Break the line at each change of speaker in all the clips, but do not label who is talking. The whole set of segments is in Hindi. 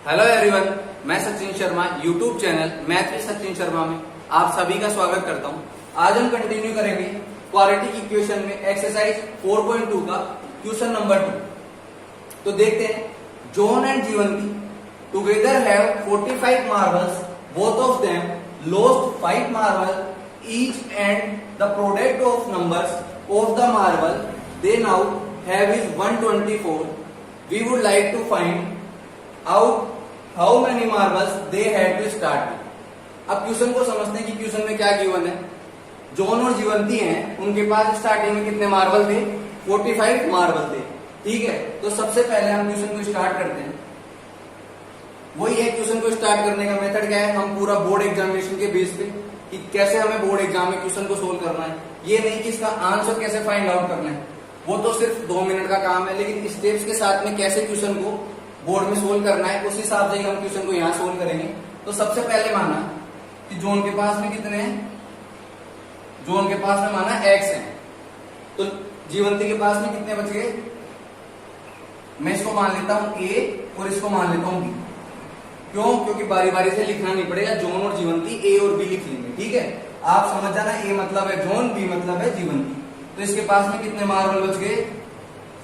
हेलो एवरीवन, मैं Sachin Sharma YouTube channel math with Sachin Sharma में आप सभी का स्वागत करता हूं। आज हम कंटिन्यू करेंगे क्वाड्रेटिक इक्वेशन में एक्सरसाइज 4.2 का क्वेश्चन नंबर 2। तो देखते हैं, John and Jeevanti together have 45 marbles, both of them lost 5 marble each and the product of numbers of the marble they now have is 124। We would like to find out how many marbles they had to start with. अब क्वेश्चन को समझते हैं कि क्वेश्चन में क्या गिवन है। जॉन और जीवंती हैं, उनके पास स्टार्टिंग में कितने मार्बल थे? 45 मार्बल थे। ठीक है, तो सबसे पहले हम क्वेश्चन को स्टार्ट करते हैं। वही है, क्वेश्चन को स्टार्ट करने का मेथड क्या है, हम पूरा बोर्ड एग्जामिनेशन के बेस पे कि कैसे हमें बोर्ड एग्जाम में क्वेश्चन को सोल्व करना है। ये नहीं कि इसका आंसर कैसे फाइंड आउट करना है, वो तो सिर्फ 2 मिनट का काम है, लेकिन स्टेप्स के साथ में कैसे क्वेश्चन को बोर्ड में सोल्व करना है, उस हिसाब से हम क्वेश्चन को यहाँ सोल्व करेंगे। तो सबसे पहले माना कि जोन के पास में कितने हैं, जोन के पास में माना x है, तो जीवंती के पास में कितने बच गए? मैं इसको मान लेता हूं a और इसको मान लेता हूं b। क्यों? क्योंकि बारी बारी से लिखना नहीं पड़ेगा, जोन और जीवंती a और b लिख लेंगे। ठीक है, आप समझ जाना, a मतलब है जोन, b मतलब है जीवंती। तो इसके पास में कितने मार्बल बच गए?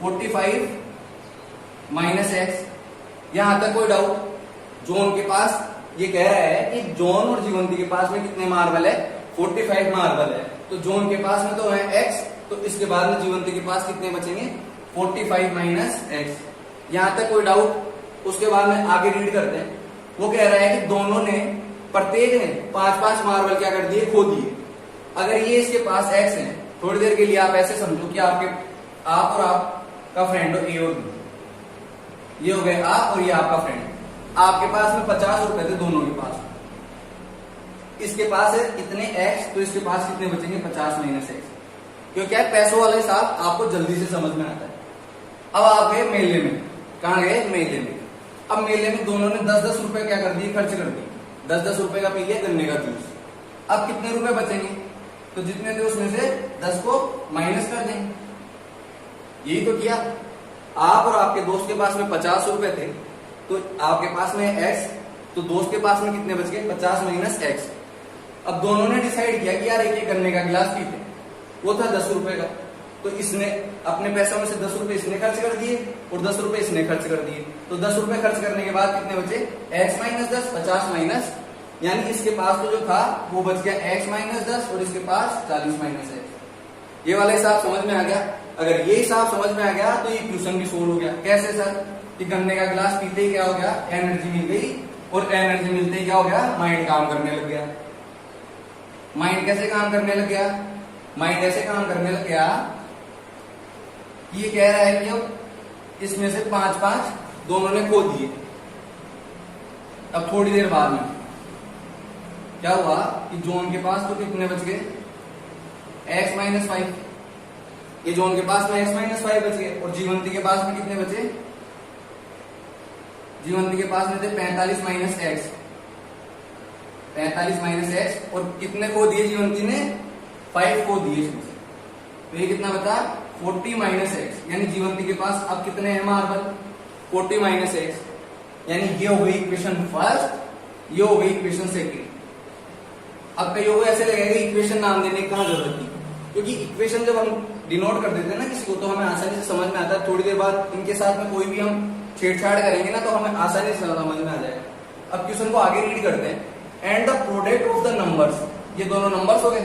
45 माइनस x। यहां तक कोई डाउट? जोन के पास ये कह रहा है कि जोन और जीवंती के पास में कितने मार्बल है? 45 मार्बल है। तो जोन के पास में तो है x, तो इसके बाद में जीवंती के पास कितने बचेंगे? 45 माइनस x। यहां तक कोई डाउट? उसके बाद में आगे रीड करते हैं। वो कह रहा है कि दोनों ने, प्रत्येक ने 5-5 मार्बल क्या कर दिए? खो दिए। अगर ये इसके पास x है, थोड़ी देर के लिए आप ऐसे समझो कि आप और आपका फ्रेंड हो, ए और बी। ये हो गए आप और ये आपका फ्रेंड। आपके पास में 50 रुपए थे दोनों के पास। इसके पास है कितने? x, तो इसके पास कितने बचेंगे? 50 माइनस x। क्योंकि क्या है, पैसों वाले हिसाब आपको जल्दी से समझ में आता है। अब आप गए मेले में। कहां गए? मेले में। अब मेले में दोनों ने 10-10 रुपए क्या कर दिए? खर्च कर दिए। 10-10 रुपए का पी लिया गन्ने का जूस। अब कितने रुपए बचेंगे? तो जितने थे उसमें से 10 को माइनस कर देंगे। यही तो किया। आप और आपके दोस्त के पास में 50 रुपए थे, तो आपके पास में x, तो दोस्त के पास में कितने बच गए? 50 माइनस x। अब दोनों ने डिसाइड किया कि यार एक गन्ने का गिलास पीते, वो था 10 रुपए का, तो इसने अपने पैसों में से 10 रुपए इसने खर्च कर दिए और 10 रुपए इसने खर्च कर दिए। तो 10 रुपए खर्च करने के बाद कितने बचे? x माइनस 10, 50 माइनस, यानी इसके पास तो जो था वो बच गया x माइनस 10 और इसके पास 40 माइनस x। ये वाला हिसाब समझ में आ गया? अगर ये हिसाब समझ में आ गया तो ये क्वेश्चन भी सोल्व हो गया। कैसे सर? कि गन्ने का गिलास पीते ही क्या हो गया? एनर्जी मिल गई, और एनर्जी मिलते ही क्या हो गया? माइंड काम करने लग गया। माइंड कैसे काम करने लग गया? माइंड ऐसे काम करने लग गया, ये कह रहा है कि अब इसमें से 5-5 दोनों ने खो दिए। अब थोड़ी देर बाद में क्या हुआ कि जोन के पास तो कितने बच गए? x minus 5। ये जोन के पास में x माइनस 5 बच गए, और जीवंती के पास में कितने बचे? जीवंती के पास में थे 45 माइनस x। 45 माइनस x, और कितने खो दिए जीवंती ने? 5 खो दिए इसमें से। तो ये कितना बता? 40 माइनस x। यानी जीवंती के पास अब कितने हैं मार्बल? 40 minus x। यानी ये हो गई इक्वेशन फर्स्ट, ये हो गई इक्वेशन सेकेंड। अब कई लोगों ऐसे लगेगा इक्वेशन नाम देने की कहां जरूरत थी, क्योंकि इक्वेशन जब हम डिनोट कर देते हैं ना किसी को, तो हमें आसानी से समझ में आता है। थोड़ी देर बाद इनके साथ में कोई भी हम छेड़छाड़ करेंगे ना, तो हमें आसानी से समझ में आ जाएगा। अब क्वेश्चन को आगे रीड करते हैं। And the product of the numbers, ये दोनों नंबर्स हो गए।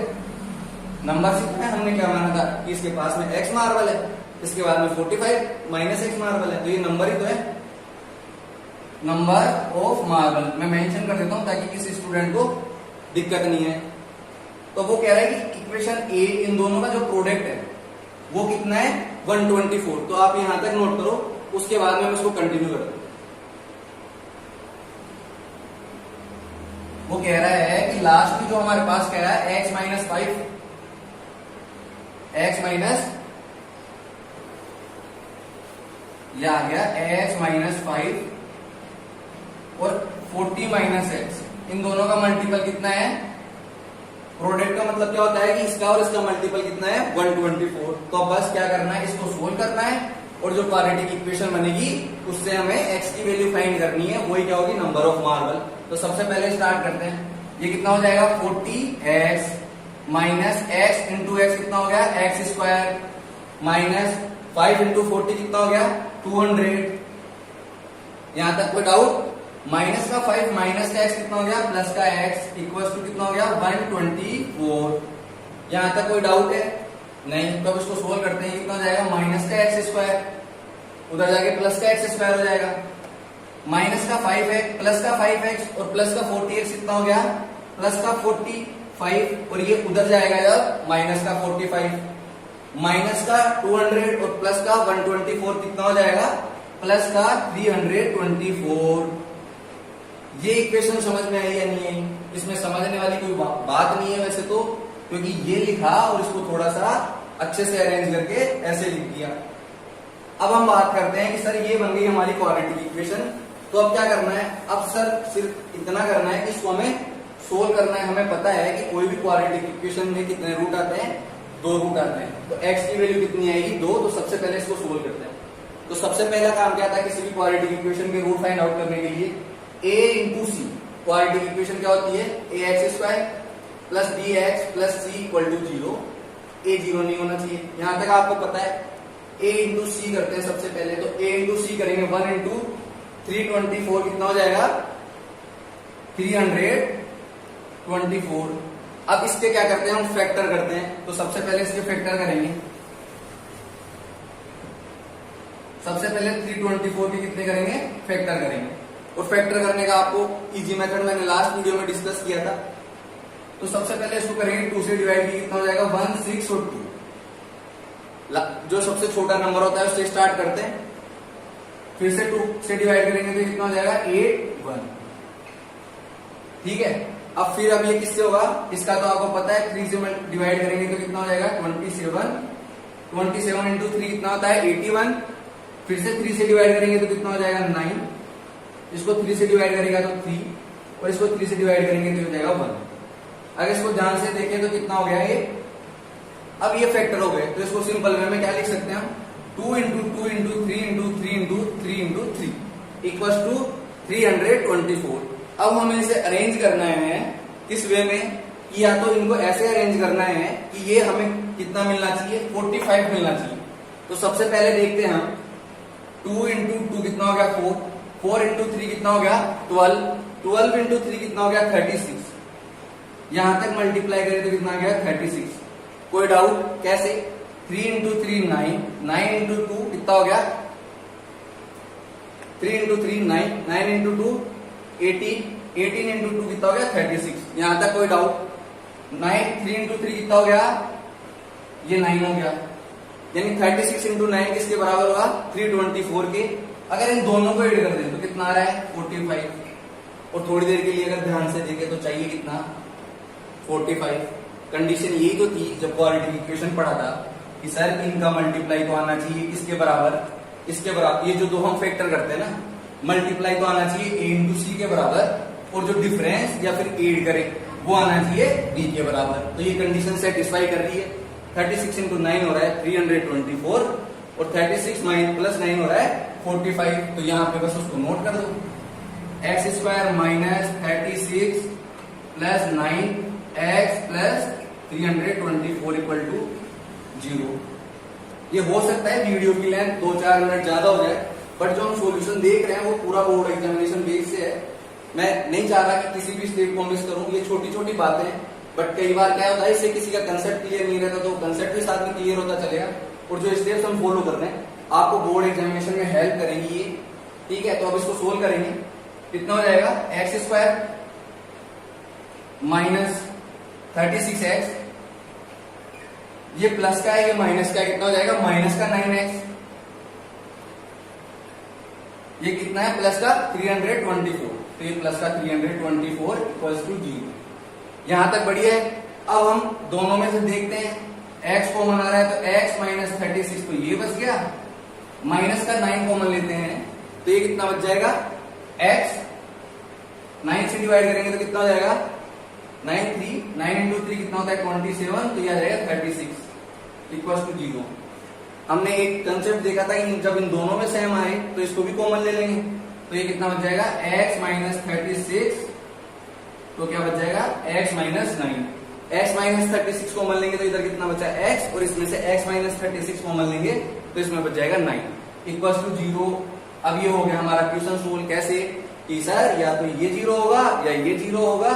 नंबर्स कितने? हमने क्या माना था कि इसके पास में x मार्बल है, इसके बाद में 45 माइनस x मार्बल है, तो ये नंबर ही तो है, नंबर ऑफ मार्बल। मैं मेंशन कर देता हूं ताकि किसी स्टूडेंट को दिक्कत नहीं है। तो वो कह रहा है कि इक्वेशन ए, इन दोनों का जो प्रोडक्ट है वो कितना है? 124। तो आप यहां तक नोट करो, उसके बाद में हम इसको कंटिन्यू करते हैं। वो कह रहा है कि लास्ट में जो हमारे पास कह रहा है x माइनस 5, x माइनस, यह आ गया x माइनस 5 और 40 माइनस x। इन दोनों का मल्टीपल कितना है? प्रोडक्ट का मतलब क्या होता है कि इसका और इसका मल्टीपल कितना है? 124। तो बस क्या करना है? इसको सोल्व करना है और जो क्वाड्रेटिक इक्वेशन बनेगी उससे हमें x की वैल्यू फाइंड करनी है, वही क्या होगी, नंबर ऑफ मार्बल। तो सबसे पहले स्टार्ट करते हैं। ये कितना हो जाएगा 40x minus x into x कितना हो गया एक्स स्क्वायर माइनस 5 इंटू 40 कितना हो गया 200। यहां तक कोई डाउट? माइनस का 5 माइनस का x कितना हो गया प्लस का x इक्वल टू कितना हो गया 124। यहां तक कोई डाउट है? नहीं। तो अब इसको सोल्व करते हैं। कितना हो जाएगा माइनस का एक्स स्क्वायर, उधर जाके प्लस का एक्स स्क्वायर हो जाएगा। माइनस का 5x प्लस का 5x और प्लस का 40x कितना हो गया प्लस का 45 और ये उधर जाएगा जब माइनस का 45। माइनस का 200 और प्लस का 124 कितना हो जाएगा प्लस का 324। ये इक्वेशन समझ में आई या नहीं आई? इसमें समझने वाली कोई बात नहीं है वैसे तो, क्योंकि ये लिखा और इसको थोड़ा सा अच्छे से अरेंज करके ऐसे लिख दिया। अब हम बात करते हैं कि सर ये बन गई हमारी क्वाड्रेटिक इक्वेशन। तो अब क्या करना है? अब सर सिर्फ इतना करना है कि इसको हमें सोल्व करना है। हमें पता है कि कोई भी क्वाड्रेटिक इक्वेशन में कितने रूट आते हैं, 2 रूट आते हैं। तो x की वैल्यू कितनी आएगी 2। तो सबसे पहले इसको सोल्व करते हैं। तो सबसे पहला काम क्या था किसी भी क्वाड्रेटिक इक्वेशन के रूट फाइंड आउट करने के लिए? a into C. Quadratic equation क्या होती है ax square plus bx plus c equal to 0। a 0 नहीं होना चाहिए। यहां तक आपको पता है। a इंटू सी करते हैं सबसे पहले। तो a इंटू सी करेंगे 1 इंटू 324 कितना हो जाएगा 324। अब इसके क्या करते हैं हम फैक्टर करते हैं। तो सबसे पहले इसके फैक्टर करेंगे। सबसे पहले 324 के कितने करेंगे फैक्टर करेंगे। और फैक्टर करने का आपको इजी मेथड मैंने लास्ट वीडियो में डिस्कस किया था। तो सबसे पहले इसको करेंगे 2 से डिवाइड की कितना हो जाएगा 1 6 और 2। जो सबसे छोटा नंबर होता है उससे स्टार्ट करते हैं, फिर से 2 से डिवाइड करेंगे तो कितना हो जाएगा 8 1। ठीक है। अब फिर अब ये किससे होगा? इसका तो आपको पता है 3 से डिवाइड करेंगे तो कितना हो जाएगा 27। 27 इंटू 3 कितना होता है 81। फिर से 3 से डिवाइड करेंगे तो कितना हो जाएगा 9। इसको 3 से डिवाइड करेगा तो 3 और इसको 3 से डिवाइड करेंगे तो हो जाएगा 1। अगर इसको ध्यान से देखें तो कितना हो गया ये? अब ये फैक्टर हो गए। तो इसको सिंपल वे में क्या लिख सकते हैं हम? 2 into 2 into 3 into 3 into 3 into 3 equal to 324। अब हमें इसे अरेंज करना है किस वे में? कि या तो इनको ऐसे अरेंज करना है कि ये हमें कितना मिलना चाहिए 45 मिलना चाहिए। तो सबसे पहले देखते हैं हम 2 इंटू 2 कितना हो गया 4। 4 इंटू 3 कितना हो गया 12। 12 इंटू 3 कितना हो गया 36। यहां तक मल्टीप्लाई करें तो कितना आ गया 36। कोई डाउट? कैसे? 3 इंटू 3 9। 9 इंटू 2 कितना हो गया 3 इंटू 3 9। 9 इंटू 2 18। 18 इंटू 2 कितना हो गया 36। यहां तक कोई डाउट? 3 इंटू 3 कितना हो गया? ये 9 हो गया। यानी 36 इंटू 9 किसके बराबर होगा 324 के। अगर इन दोनों को ऐड कर दें तो कितना आ रहा है 45। और थोड़ी देर के लिए अगर ध्यान से देखें तो चाहिए कितना 45। कंडीशन यही तो थी जब क्वाड्रेटिक इक्वेशन पढ़ा था कि सर इनका मल्टीप्लाई तो आना चाहिए किसके बराबर, इसके बराबर। ये जो दो हम फैक्टर करते हैं ना, मल्टीप्लाई तो आना चाहिए a इंटू सी के बराबर, और जो डिफरेंस या फिर एड करे वो आना चाहिए b के बराबर। तो ये कंडीशन सेटिस्फाई कर रही है। 36 इंटू 9 हो रहा है 324 और 36 प्लस 9 हो रहा है 45। तो यहाँ पे बस उसको नोट कर दो। X square minus 36 plus 9x plus 324 equal to 0। ये हो सकता है वीडियो की लेंथ 2-4 मिनट ज्यादा हो जाए, बट जो हम सॉल्यूशन देख रहे हैं वो पूरा बोर्ड एग्जामिनेशन बेस से है। मैं नहीं चाह रहा कि किसी भी स्टेप को मिस करूं। ये छोटी छोटी बातें हैं, बट कई बार क्या होता है इससे किसी का कंसेप्ट क्लियर नहीं रहता, तो कंसेप्ट भी साथ में क्लियर होता चलेगा। और जो स्टेप्स हम फॉलो कर रहे हैं आपको बोर्ड एग्जामिनेशन में हेल्प करेंगी ये। ठीक है। तो अब इसको सोल्व करेंगे। कितना हो जाएगा एक्स स्क्वायर माइनस 36x, ये प्लस का है ये माइनस का है, कितना हो जाएगा माइनस का 9x। ये कितना है प्लस का 324, तो ये प्लस का 324 इक्वल्स टू 0। यहां तक बढ़िया है। अब हम दोनों में से देखते हैं x कॉमन आ रहा है तो x माइनस 36, तो ये बच गया। माइनस का 9 कॉमन लेते हैं तो ये कितना बच जाएगा x। 9 से डिवाइड करेंगे तो कितना हो जाएगा 9 इंटू 3 कितना होता है 27, तो यह आ जाएगा 36 इक्वल्स टू 0। हमने एक कंसेप्ट देखा था कि जब इन दोनों में सेम आए तो इसको भी कॉमन ले लेंगे, तो ये कितना बच जाएगा x माइनस 36, तो क्या बच जाएगा x minus 9। x minus 36 common लेंगे तो इधर कितना बचा x, और इसमें से x माइनस 36 कॉमन लेंगे तो इसमें बच जाएगा 9 इक्वल टू 0। अब ये हो गया हमारा क्वेश्चन सोल्व कैसे कि सर या तो ये 0 होगा या ये 0 होगा,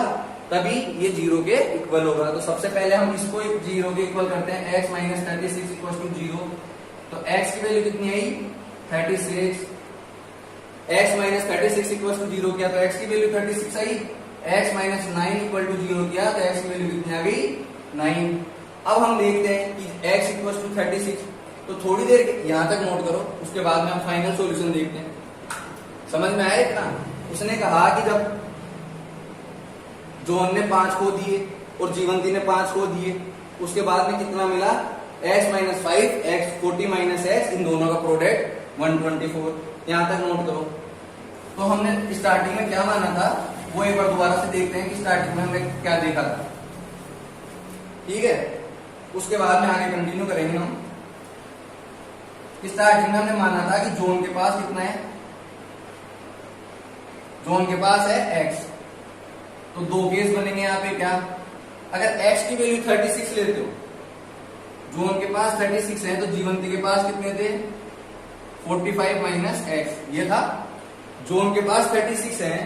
तभी ये 0 के इक्वल होगा। तो सबसे पहले हम इसको 0 के इक्वल करते हैं, x माइनस 36 इक्वल टू 0। तो x की वैल्यू कितनी आई 36, x माइनस 36 इक्वल टू 0 किया तो x की वैल्यू 36 आई, x माइनस 9 इक्वल टू 0 किया तो x की वैल्यू कितनी आ गई 9। अब हम देखते हैं कि x इक्वल टू 36, तो थोड़ी देर यहां तक नोट करो, उसके बाद में हम फाइनल सॉल्यूशन देखते हैं। समझ में आया इतना? उसने कहा कि जब जॉन ने 5 खो दिए और जीवंती ने 5 खो दिए, उसके बाद में कितना मिला x minus 5, x 40 minus x, इन दोनों का प्रोडक्ट 124। यहां तक नोट करो। तो हमने स्टार्टिंग में क्या माना था वो एक बार दोबारा से देखते हैं कि स्टार्टिंग में हमने क्या देखा था, ठीक है। उसके बाद में आगे कंटिन्यू करेंगे हम। स्टार्टिंग में हमने माना था कि जोन के पास कितना है, जोन के पास है x, तो दो केस बनेंगे यहाँ पे। क्या, अगर x की वैल्यू 36 लेते हो, जोन के पास 36 है, तो जीवंती के पास कितने थे 45 माइनस x, ये था। जोन के पास 36 है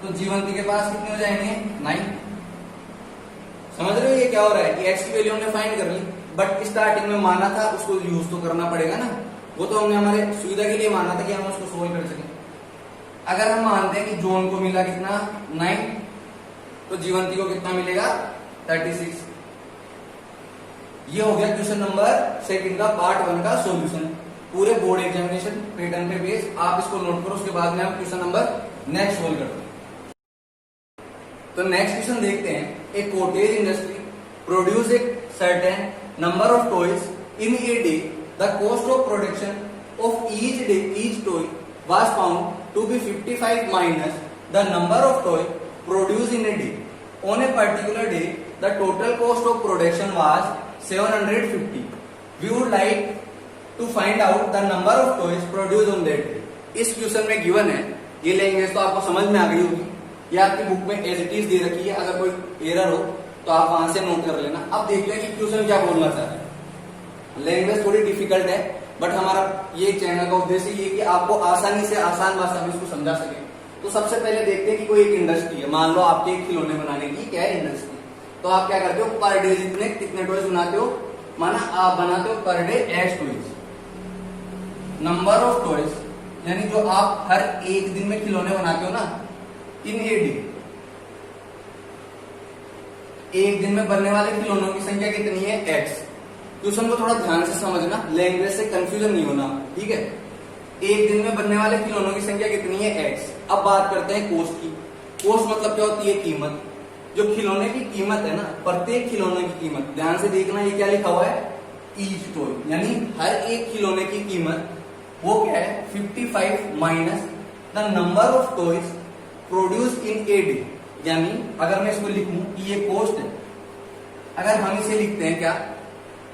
तो जीवंती के पास कितने हो जाएंगे 9। समझ रहे हो ये क्या हो रहा है कि x की वैल्यू हमने फाइंड कर ली, बट स्टार्टिंग में माना था उसको यूज तो करना पड़ेगा ना। वो तो हमने हमारे सुविधा के लिए माना था कि हम उसको सोल्व कर सकें। अगर हम मानते हैं कि जोन को मिला कितना 9, तो जीवंती को कितना मिलेगा 36। ये हो गया क्वेश्चन नंबर सेकंड का पार्ट 1 का सॉल्यूशन। पूरे बोर्ड एग्जामिनेशन पैटर्न पे बेस आप इसको नोट करो, उसके बाद में हम क्वेश्चन नंबर नेक्स्ट सोल्व करते हैं। तो नेक्स्ट क्वेश्चन देखते हैं। A cottage industry produce a certain number of toys in a day, the cost of production of each toy was found to be 55 minus the number of toy produced in a day. On a particular day, the total cost of production was 750. We would like to find out the number of toys produced on that day. इस क्वेश्चन में गिवन है, ये लैंग्वेज तो आपको समझ में आ गई होगी, ये आपकी बुक में एज इट इज दे रखी है। अगर कोई एरर हो तो आप वहां से नोट कर लेना। अब देखते हैं कि क्वेश्चन क्या बोलना चाहते हैं। लैंग्वेज थोड़ी डिफिकल्ट है, बट हमारा ये चैनल का उद्देश्य ये कि आपको आसानी से आसान भाषा में इसको समझा सके। तो सबसे पहले देखते हैं कि कोई एक इंडस्ट्री है, मान लो आपके खिलौने बनाने की क्या है इंडस्ट्री, तो आप क्या करते हो पर डे कितने टॉयज बनाते हो, माना आप बनाते हो per day x toys. Number of toys यानी जो आप हर एक दिन में खिलौने बनाते हो ना, इन ए डे, एक दिन में बनने वाले खिलौनों की संख्या कितनी है x। क्वेश्चन को थोड़ा ध्यान से समझना, लैंग्वेज से कंफ्यूजन नहीं होना, ठीक है। एक दिन में बनने वाले खिलौनों की संख्या कितनी है x। अब बात करते हैं कोस्ट की। कोस्ट मतलब क्या होती है कीमत। जो खिलौने की कीमत है ना, प्रत्येक खिलौने की कीमत, ध्यान से देखना ये क्या लिखा हुआ है ईच टॉय, यानी हर एक खिलौने की कीमत वो क्या है 55 minus the number of toys produce in a day. यानी अगर मैं इसको लिखूं कि ये कोस्ट है, अगर हम इसे लिखते हैं क्या,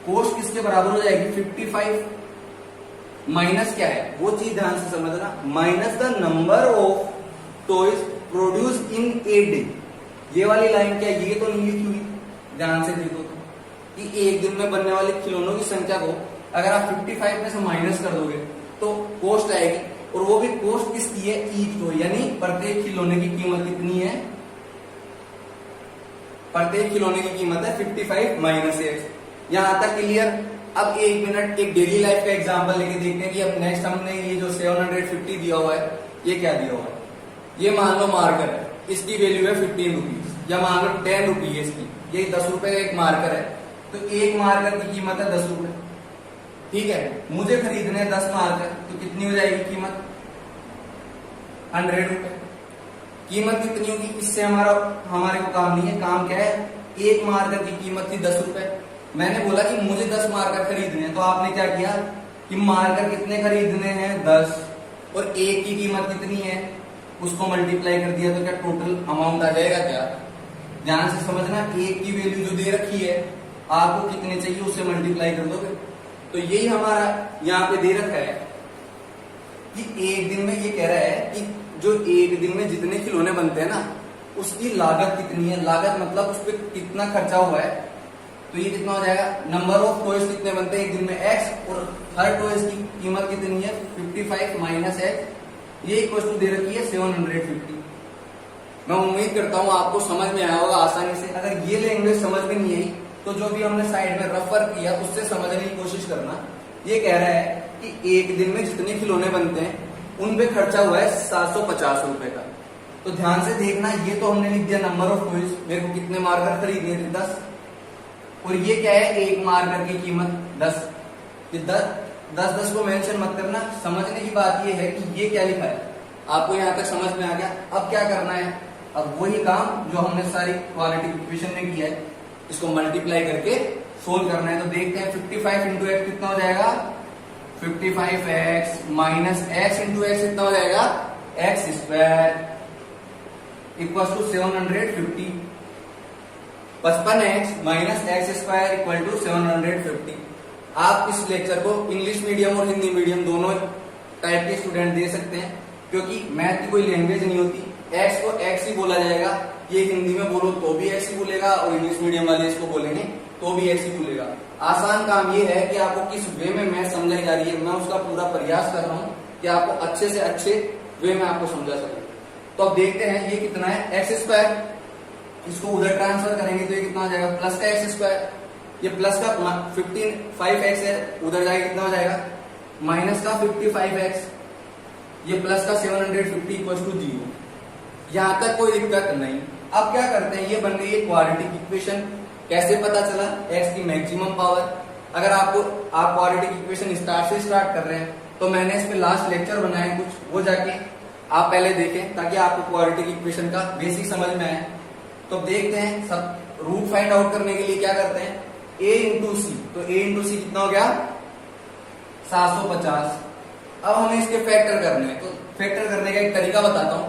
कोस्ट किसके बराबर हो जाएगी 55 माइनस क्या है वो चीज ध्यान से समझना, minus the number of toys produce in a day. ये वाली लाइन क्या, ये तो नहीं लिखी हुई, ध्यान से देखो तो कि एक दिन में बनने वाले खिलौनों की संख्या को अगर आप 55 में से माइनस कर दोगे तो कोस्ट आएगी, और वो भी कोस्ट किसकी है ईच टॉय, यानी प्रत्येक खिलौने की कीमत कितनी है, प्रत्येक खिलौने की कीमत है 55 माइनस x। यहां तक क्लियर। अब एक मिनट एक डेली लाइफ का एग्जांपल लेके देखते हैं कि अब नेक्स्ट हमने ये जो 750 दिया हुआ है ये क्या दिया हुआ है। ये मान लो मार्कर है, इसकी वैल्यू है 15 रुपीज, या मान लो 10 रुपीज है इसकी, ये 10 रुपए का एक मार्कर है, तो एक मार्कर की कीमत है 10 रुपए, ठीक है। मुझे खरीदने 10 मार्कर, तो कितनी हो जाएगी कीमत 100 रुपए। कीमत कितनी होगी, इससे हमारे को काम नहीं है, काम क्या है, एक मार्कर की कीमत थी 10 रुपए। मैंने बोला कि मुझे 10 मार्कर खरीदने हैं, तो आपने क्या किया कि मार्कर कितने खरीदने हैं 10, और एक की कीमत कितनी है उसको मल्टीप्लाई कर दिया, तो क्या टोटल अमाउंट आ जाएगा क्या। ध्यान से समझना, एक की वैल्यू जो दे रखी है आपको कितने चाहिए उससे मल्टीप्लाई कर दोगे। तो यही हमारा यहाँ पे दे रखा है कि एक दिन में, ये कह रहा है कि जो एक दिन में जितने खिलौने बनते हैं ना उसकी लागत कितनी है। लागत मतलब उस पर कितना खर्चा हुआ है। तो ये कितना हो जाएगा, नंबर ऑफ टॉयज कितने बनते हैं एक दिन में x, और हर टॉयज की कीमत कितनी है 55 माइनस x, ये इक्वल टू दे रखी है 750। मैं उम्मीद करता हूँ आपको समझ में आया होगा आसानी से। अगर ये लैंग्वेज समझ में नहीं आई तो जो भी हमने साइड में रफ वर्क किया उससे समझने की कोशिश करना। ये कह रहा है कि एक दिन में जितने खिलौने बनते हैं उन पे खर्चा हुआ है 750 रुपए का। तो ध्यान से देखना, ये तो हमने लिख दिया नंबर ऑफ टॉयज, मेरे को कितने मार्कर खरीदने थे 10, और ये क्या है एक मार्कर की कीमत 10। ये 10 को मेंशन मत करना। समझने की बात ये है कि ये क्या लिखा है, आपको यहाँ तक समझ में आ गया। अब क्या करना है, अब वही काम जो हमने सारी क्वालिटी इक्वेशन में किया है इसको मल्टीप्लाई करके सोल्व करना है। तो देखते हैं 55 इंटू एक्स कितना हो जाएगा, 55x minus x into x कितना हो जाएगा, x square equal to 750। 55x minus x square equal to 750। आप इस लेक्चर को इंग्लिश मीडियम और हिंदी मीडियम दोनों टाइप के स्टूडेंट दे सकते हैं, क्योंकि मैथ की कोई लैंग्वेज नहीं होती। एक्स को एक्स ही बोला जाएगा, ये हिंदी में बोलो तो भी एक्स ही बोलेगा और इंग्लिश मीडियम वाले इसको बोलेंगे तो भी एक्स ही बोलेगा। आसान काम ये है कि आपको किस वे में मैथ समझाई जा रही है, मैं उसका पूरा प्रयास कर रहा हूँ कि आपको अच्छे से अच्छे वे में आपको समझा सकूं। तो अब देखते हैं ये कितना है, एक्स स्क्वायर, इसको उधर ट्रांसफर करेंगे तो ये कितना हो जाएगा, प्लस का एक्स स्क्वायर, ये प्लस का 5x है, उधर जाएगा कितना हो जाएगा, माइनस का 55x, ये प्लस का 750 इक्वल टू 0। यहां तक कोई दिक्कत नहीं। अब क्या करते हैं, ये बन गई है क्वाड्रेटिक इक्वेशन। कैसे पता चला, x की मैक्सिमम पावर। अगर आप क्वाड्रेटिक इक्वेशन स्टार्ट कर रहे हैं तो मैंने इस पे लास्ट लेक्चर बनाया कुछ, वो जाके आप पहले देखें ताकि आपको क्वाड्रेटिक इक्वेशन का बेसिक समझ में आए। तो देखते हैं, सब रूट फाइंड आउट करने के लिए क्या करते हैं, a इंटू सी। तो a इंटू सी कितना हो गया, 750। अब हमें इसके फैक्टर करने हैं, तो फैक्टर करने का एक तरीका बताता हूं।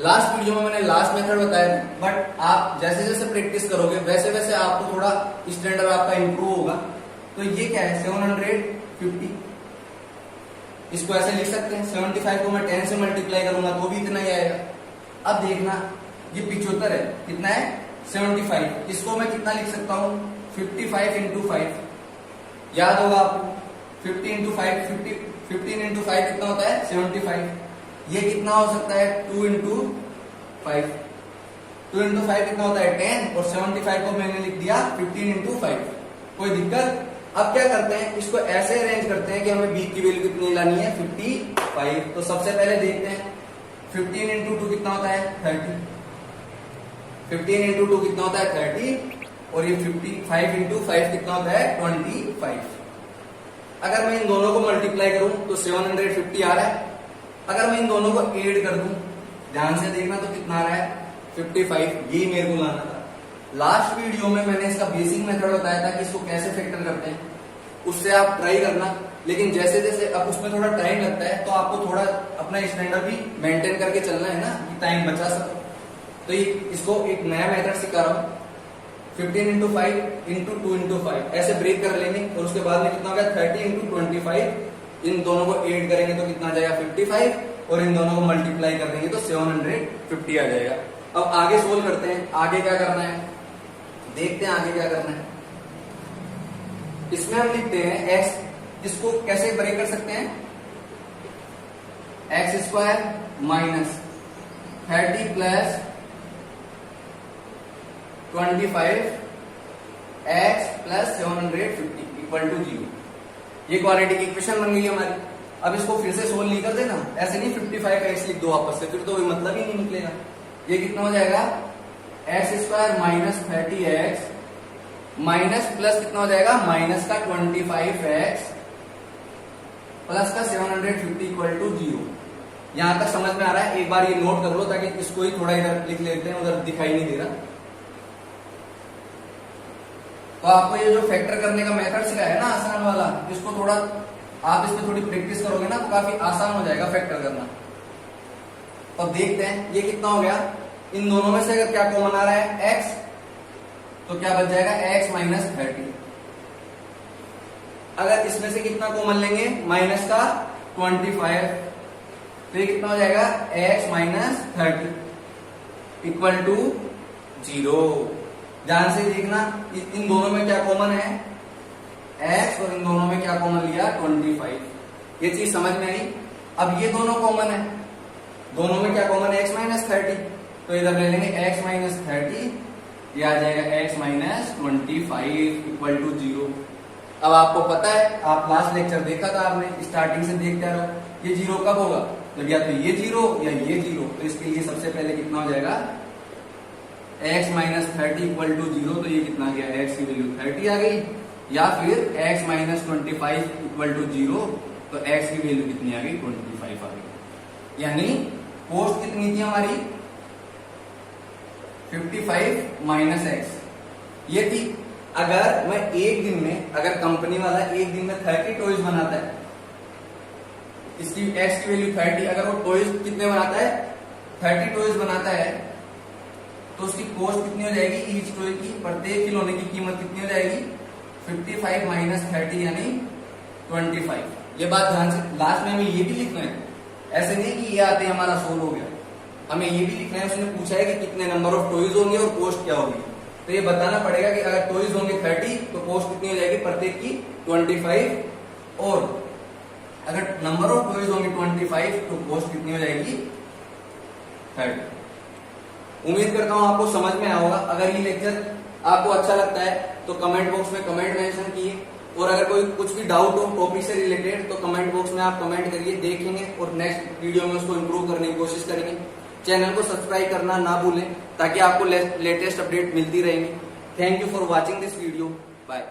लास्ट वीडियो में मैंने लास्ट मेथड बताया था, बट आप जैसे जैसे प्रैक्टिस करोगे वैसे वैसे आपको थोड़ा स्टैंडर्ड आपका इंप्रूव होगा। तो ये क्या है, 750, इसको ऐसे लिख सकते हैं। 75 को मैं 10 से मल्टीप्लाई करूंगा तो भी इतना ही आएगा। अब देखना, ये 75 है, कितना है 75, इसको मैं कितना लिख सकता हूँ, 55 इंटू 5। याद होगा आपको, 15 इंटू 5 कितना होता है 75। ये कितना हो सकता है 2 इंटू 5, 2 इंटू 5 कितना होता है 10, और 75 को मैंने लिख दिया 15 इंटू 5। कोई दिक्कत। अब क्या करते हैं, इसको ऐसे अरेंज करते हैं कि हमें b की वैल्यू कितनी लानी है 55। तो सबसे पहले देखते हैं 15 इंटू 2 कितना होता है 30, 15 इंटू 2 कितना होता है 30, और ये 55 इंटू 5 कितना होता है 25। अगर मैं इन दोनों को मल्टीप्लाई करूं तो 750 आ रहा है। अगर मैं इन दोनों को ऐड कर दूं, ध्यान से देखना, तो कितना आ रहा है 55। यही मेरे को लाना था। लास्ट वीडियो में मैंने इसका बेसिक मेथड बताया था कि इसको कैसे फैक्टर करते हैं, उससे आप ट्राई करना। लेकिन जैसे जैसे अब उसमें थोड़ा टाइम लगता है तो आपको थोड़ा अपना स्टैंडर्ड भी मेंटेन करके चलना है ना, कि टाइम बचा सको। तो इसको एक नया मेथड सिखा रहा हूँ, 15 इंटू 5 इंटू 2 इंटू 5 ऐसे ब्रेक कर लेंगे, और उसके बाद में कितना होगा 30 इंटू 25। इन दोनों को ऐड करेंगे तो कितना आ जाएगा 55, और इन दोनों को मल्टीप्लाई कर देंगे तो 750 आ जाएगा। अब आगे सोल्व करते हैं, आगे क्या करना है देखते हैं, आगे क्या करना है। इसमें हम लिखते हैं x, इसको कैसे ब्रेक कर सकते हैं, x square minus 30 plus 25 x plus 750 equal to 0। ये क्वाड्रेटिक इक्वेशन बन गई हमारी। अब इसको फिर से सोल्व नहीं कर देना, ऐसे नहीं 55x लिख दो आपस से, फिर तो कोई मतलब ही नहीं निकलेगा। ये कितना हो जाएगा, x square minus 30x minus plus कितना हो जाएगा, माइनस का 25x प्लस का 750 इक्वल टू 0। यहां तक समझ में आ रहा है, एक बार ये नोट कर लो ताकि इसको ही थोड़ा इधर लिख लेते हैं, उधर दिखाई नहीं दे रहा। तो आपको ये जो फैक्टर करने का मेथड सिखाया है ना आसान वाला, इसको थोड़ा आप इसमें थोड़ी प्रैक्टिस करोगे ना तो काफी आसान हो जाएगा फैक्टर करना। तो देखते हैं ये कितना हो गया, इन दोनों में से अगर क्या कॉमन आ रहा है x, तो क्या बच जाएगा x माइनस 30। अगर इसमें से कितना कॉमन लेंगे, माइनस का 25, तो ये कितना हो जाएगा x माइनस 30 इक्वल टू 0। ध्यान से देखना इन दोनों में क्या कॉमन है, x, और इन दोनों में क्या कॉमन लिया 25। ये चीज समझ में आई। अब ये दोनों कॉमन है, दोनों में क्या कॉमन है x माइनस 30, तो इधर ले लेंगे x माइनस 30, ये आ जाएगा x माइनस 25 इक्वल टू 0। अब आपको पता है, आप लास्ट लेक्चर देखा था आपने, स्टार्टिंग से देखते आ रहे हो, ये 0 कब होगा, जब या तो ये 0 या ये 0। तो इसके लिए सबसे पहले कितना हो जाएगा x माइनस 30 इक्वल टू 0, तो ये कितना आ गया, x की वैल्यू 30 आ गई, या फिर x माइनस 25 इक्वल टू 0, तो x की वैल्यू कितनी आ गई 25 आ गई। यानी पोस्ट कितनी थी हमारी 55 माइनस x, ये थी। अगर मैं एक दिन में, अगर कंपनी वाला एक दिन में 30 टॉयज बनाता है, इसकी x की वैल्यू 30, अगर वो टॉयज कितने बनाता है 30 टॉयज बनाता है, तो उसकी कॉस्ट कितनी हो जाएगी ईच टॉय की, प्रत्येक खिलौने की कीमत कितनी हो जाएगी 55 माइनस 30 यानी 25। ये बात ध्यान से, लास्ट में हमें ये भी लिखना है, ऐसे नहीं कि ये आते हमारा सोल्व हो गया, हमें ये भी लिखना है। उसने पूछा है कि कितने नंबर ऑफ टॉयज होंगे और कॉस्ट क्या होगी, तो ये बताना पड़ेगा कि अगर टॉयज होंगे 30 तो कॉस्ट कितनी हो जाएगी प्रत्येक की 25, और अगर नंबर ऑफ टॉयज होंगे 25 तो कॉस्ट कितनी हो जाएगी 30। उम्मीद करता हूं आपको समझ में आया होगा। अगर ये लेक्चर आपको अच्छा लगता है तो कमेंट बॉक्स में कमेंट मेंशन कीजिए, और अगर कोई कुछ भी डाउट हो टॉपिक से रिलेटेड तो कमेंट बॉक्स में आप कमेंट करिए, देखेंगे और नेक्स्ट वीडियो में उसको इम्प्रूव करने की कोशिश करेंगे। चैनल को सब्सक्राइब करना ना भूलें ताकि आपको लेटेस्ट अपडेट मिलती रहेंगी। Thank you for watching this video, bye.